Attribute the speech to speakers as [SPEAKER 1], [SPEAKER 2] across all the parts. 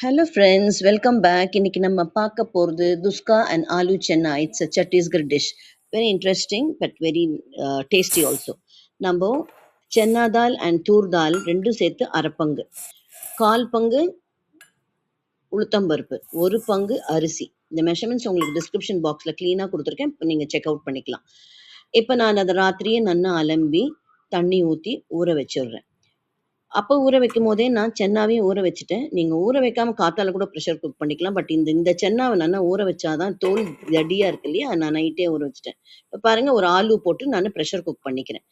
[SPEAKER 1] Hello friends, welcome back. இன்னைக்கு நம்ம பார்க்க போகிறது dhuska and aloo chana. It's a Chhattisgarh dish. Very interesting but very tasty also. நம்ம சென்னா தால் அண்ட் தூர் தால் ரெண்டும் சேர்த்து அரை பங்கு, 1/4 பங்கு உளுத்தம்பருப்பு, 1 பங்கு அரிசி. இந்த மெஷர்மெண்ட்ஸ் உங்களுக்கு டிஸ்கிரிப்ஷன் பாக்ஸில் க்ளீனாக கொடுத்துருக்கேன். இப்போ நீங்கள் செக் அவுட் பண்ணிக்கலாம். இப்போ நான் அதை ராத்திரியே நல்லா அலம்பி தண்ணி ஊற்றி ஊற வச்சிடுறேன். அப்போ ஊற வைக்கும் போதே நான் சென்னாவையும் ஊற வச்சுட்டேன். நீங்கள் ஊற வைக்காம காத்தால கூட ப்ரெஷர் குக் பண்ணிக்கலாம். பட் இந்த சென்னாவை நல்லா ஊற வச்சாதான் தோல் ரெடியாக இருக்கு இல்லையா, நான் நைட்டே ஊற வச்சுட்டேன். இப்போ பாருங்கள், ஒரு ஆலு போட்டு நான் ப்ரெஷர் குக் பண்ணிக்கிறேன்.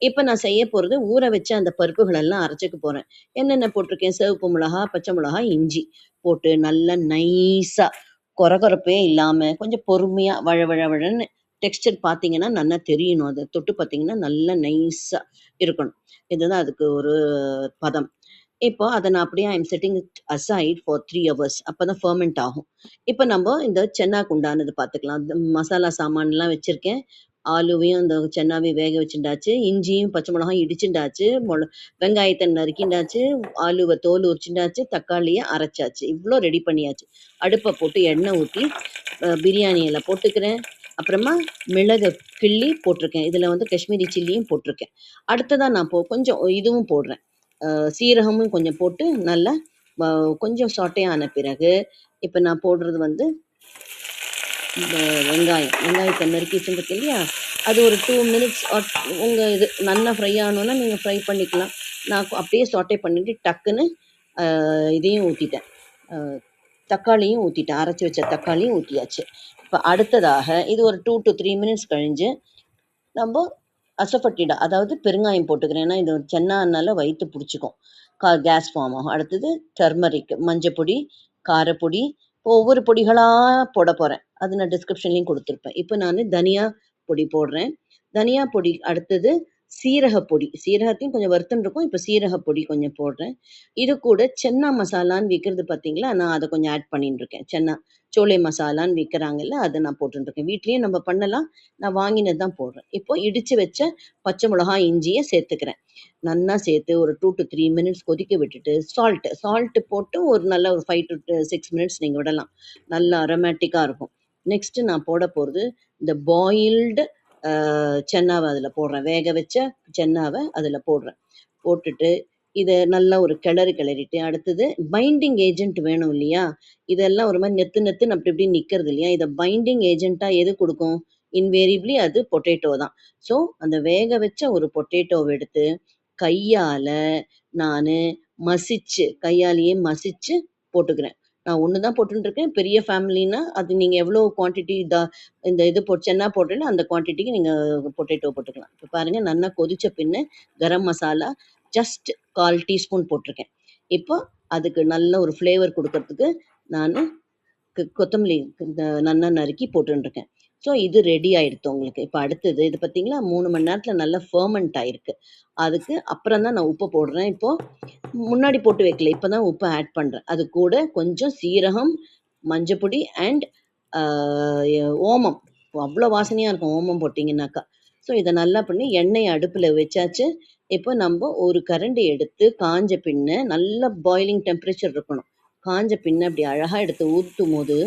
[SPEAKER 1] இப்போ நான் செய்ய போகிறது, ஊற வச்ச அந்த பருப்புகள் எல்லாம் அரைச்சிக்க போகிறேன். என்னென்ன போட்டிருக்கேன்? சிவப்பு மிளகா, பச்சை மிளகா, இஞ்சி போட்டு நல்லா நைஸாக, கொரகொரப்பே இல்லாமல் கொஞ்சம் பொறுமையாக வழன்னு டெக்ஸ்டர் பார்த்தீங்கன்னா நல்லா தெரியணும். அதை தொட்டு பார்த்தீங்கன்னா நல்லா நைஸாக இருக்கணும். இதுதான் அதுக்கு ஒரு பதம். இப்போ அதை நான் அப்படியே I'm setting it aside for 3 hours. அப்போ தான் ஃபர்மெண்ட் ஆகும். இப்போ நம்ம இந்த சென்னாக்கு உண்டானது பார்த்துக்கலாம். இந்த மசாலா சாமான்லாம் வச்சுருக்கேன். ஆலுவையும் இந்த சென்னாவையும் வேக வச்சுட்டாச்சு, இஞ்சியும் பச்சை மிளகாயும் இடிச்சுட்டாச்சு, வெங்காயத்தை நறுக்கிண்டாச்சு, ஆலுவை தோல் உரிச்சுட்டாச்சு, தக்காளியை அரைச்சாச்சு. இவ்வளோ ரெடி பண்ணியாச்சு. அடுப்பை போட்டு எண்ணெய் ஊற்றி பிரியாணி இலை போட்டுக்கிறேன். அப்புறமா மிளகு கிள்ளி போட்டிருக்கேன். இதில் வந்து காஷ்மீரி சில்லியும் போட்டிருக்கேன். அடுத்ததாக நான் கொஞ்சம் இதுவும் போடுறேன், சீரகமும் கொஞ்சம் போட்டு நல்லா கொஞ்சம் சொட்டையான பிறகு இப்போ நான் போடுறது வந்து வெங்காயத்தை நறுக்கி வச்சுருக்கு இல்லையா, அது ஒரு 2 minutes உங்கள் இது நல்லா ஃப்ரை ஆகணுன்னா நீங்கள் ஃப்ரை பண்ணிக்கலாம். நான் அப்படியே சொட்டை பண்ணிவிட்டு டக்குன்னு இதையும் ஊற்றிட்டேன், தக்காளியும் ஊற்றிட்டேன். அரைச்சி வச்ச தக்காளியும் ஊற்றியாச்சு. இப்போ அடுத்ததாக இது ஒரு 2 to 3 minutes கழிஞ்சு நம்ம அசஃபட்டிடா, அதாவது பெருங்காயம் போட்டுக்கிறேன். ஏன்னா இது சென்னானால வயிற்று பிடிச்சிக்கும், கேஸ் ஃபார்ம் ஆகும். அடுத்தது டர்மரிக், மஞ்சப்பொடி, காரப்பொடி. இப்போ ஒவ்வொரு பொடிகளாக போட போகிறேன். அது நான் டிஸ்கிரிப்ஷன்லேயும் கொடுத்துருப்பேன். இப்போ நான் தனியா பொடி போடுறேன். தனியா பொடி அடுத்தது சீரகப்பொடி, சீரகத்தையும் கொஞ்சம் வருத்தம் இருக்கும். இப்போ சீரகப்பொடி கொஞ்சம் போடுறேன். இது கூட சென்னா மசாலான்னு விற்கிறது பார்த்தீங்களா, நான் அதை கொஞ்சம் ஆட் பண்ணிட்டு இருக்கேன். சென்னா சோலை மசாலான்னு விற்கிறாங்கல்ல, அதை நான் போட்டுருக்கேன். வீட்லேயும் நம்ம பண்ணலாம், நான் வாங்கினது தான் போடுறேன். இப்போ இடித்து வச்ச பச்சை மிளகா இஞ்சியை சேர்த்துக்கிறேன். நல்லா சேர்த்து ஒரு 2 to 3 minutes கொதிக்க விட்டுட்டு சால்ட்டு போட்டு ஒரு நல்ல ஒரு 5 to 6 minutes நீங்கள் விடலாம். நல்லா அரோமேட்டிக்காக இருக்கும். நெக்ஸ்ட்டு நான் போட போகிறது இந்த பாயில்டு சென்னாவை அதில் போடுறேன். வேக வச்ச சென்னாவை அதில் போடுறேன். போட்டுட்டு இதை நல்லா ஒரு கிளறிட்டு, அடுத்தது பைண்டிங் ஏஜென்ட் வேணும் இல்லையா, இதெல்லாம் ஒரு மாதிரி நெத்துன்னு அப்படி இப்படி நிற்கிறது இல்லையா, இதை பைண்டிங் ஏஜென்ட்டாக எது கொடுக்கும்? இன்வேரியபிளி அது பொட்டேட்டோ தான். ஸோ அந்த வேக வச்ச ஒரு பொட்டேட்டோவை எடுத்து கையால் நான் கையாலேயே மசிச்சு போட்டுக்கிறேன். நான் ஒன்று தான் போட்டுருக்கேன். பெரிய ஃபேமிலின்னா அது நீங்கள் எவ்வளோ குவான்டிட்டி இந்த இது சென்னா போட்டேன்னா அந்த குவான்டிட்டிக்கு நீங்கள் பொட்டேட்டோ போட்டுக்கலாம். இப்போ பாருங்கள், நல்லா கொதிச்ச பின்ன கரம் மசாலா ஜஸ்ட் 1/4 டீஸ்பூன் போட்டிருக்கேன். இப்போ அதுக்கு நல்ல ஒரு ஃப்ளேவர் கொடுக்கறதுக்கு நான் கொத்தமல்லி நல்லா நறுக்கி போட்டுருக்கேன். ஸோ இது ரெடி ஆகிடுது உங்களுக்கு. இப்போ அடுத்தது இது பார்த்தீங்களா, 3 மணி நேரத்தில் நல்லா ஃபர்மெண்ட் ஆகிருக்கு. அதுக்கு அப்புறம் தான் நான் உப்பு போடுறேன். இப்போது முன்னாடி போட்டு வைக்கல, இப்போ தான் உப்பு ஆட் பண்ணுறேன். அது கூட கொஞ்சம் சீரகம், மஞ்சப்பொடி அண்ட் ஓமம். அவ்வளோ வாசனையாக இருக்கும் ஓமம் போட்டிங்கன்னாக்கா. ஸோ இதை நல்லா பண்ணி எண்ணெயை அடுப்பில் வச்சாச்சு. இப்போ நம்ம ஒரு கரண்டி எடுத்து காஞ்ச பின்ன நல்ல பாயிலிங் டெம்பரேச்சர் இருக்கணும். காஞ்ச பின்ன அப்படி அழகாக எடுத்து ஊற்றும் போது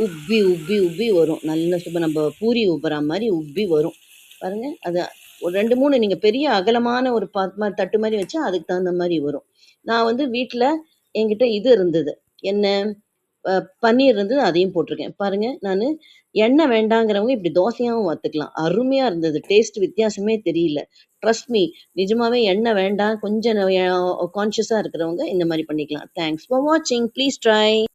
[SPEAKER 1] உப்பி உப்பி உப்பி வரும். நல்ல நம்ம பூரி உப்புற மாதிரி உப்பி வரும் பாருங்கள். அது ஒரு 2-3 நீங்கள் பெரிய அகலமான ஒரு தட்டு மாதிரி வச்சா அதுக்கு தகுந்த மாதிரி வரும். நான் வந்து வீட்டில் என்கிட்ட இது இருந்தது, என்ன பன்னீர் இருந்தது, அதையும் போட்டிருக்கேன். பாருங்கள், நான் எண்ணெய் வேண்டாங்கிறவங்க இப்படி தோசையாகவும் வறுத்துக்கலாம். அருமையாக இருந்தது. டேஸ்ட் வித்தியாசமே தெரியல. ட்ரஸ்ட் மீ, நிஜமாவே எண்ணெய் வேண்டாம் கொஞ்சம் கான்ஷியஸாக இருக்கிறவங்க இந்த மாதிரி பண்ணிக்கலாம். தேங்க்ஸ் ஃபார் வாட்சிங். Please try.